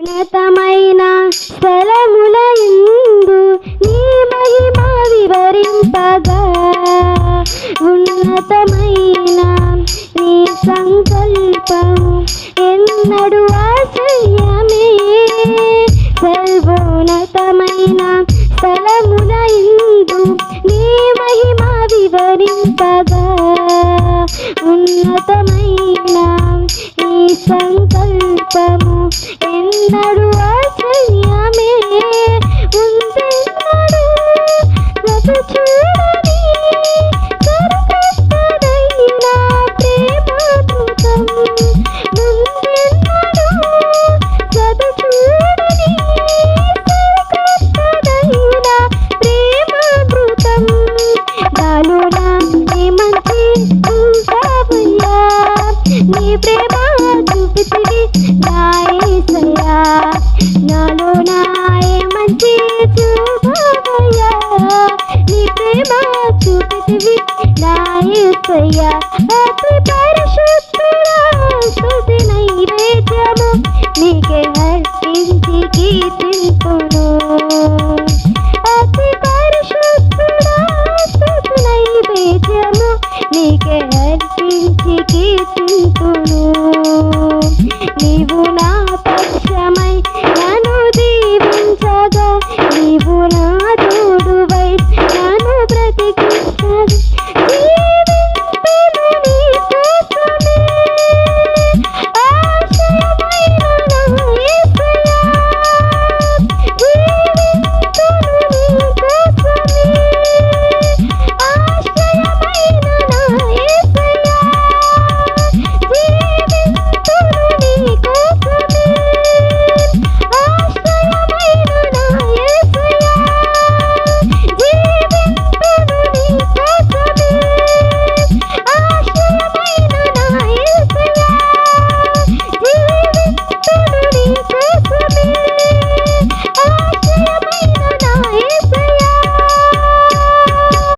ఉన్నతమైన స్థలములందు నీ మహిమ వివరింపగా ఉన్నతమైన నీ సంకల్పము ఎన్నడు ఆశ్చర్యమే సర్వోన్నతమైన స్థలములందు నీ మహిమ వివరింపగా ఉన్నతమైన నీ సంకల్పము ఎన్నడు ఆశ్చర్యమే ఉందెన్నడు రసు చూడని సరికొత్తదైన ప్రేమామృతం ముందెన్నడు రసు చూడని సరికొత్తదైన ప్రేమామృతం నాలోన నీ మంచి చూసావయ్యా నీ ప్రేమ చూపితివి నా యేసయ్యా నాలో నాయే మంచి చూపావయ్యా నీ ప్రేమ చూపితివి నా యేసయ్యా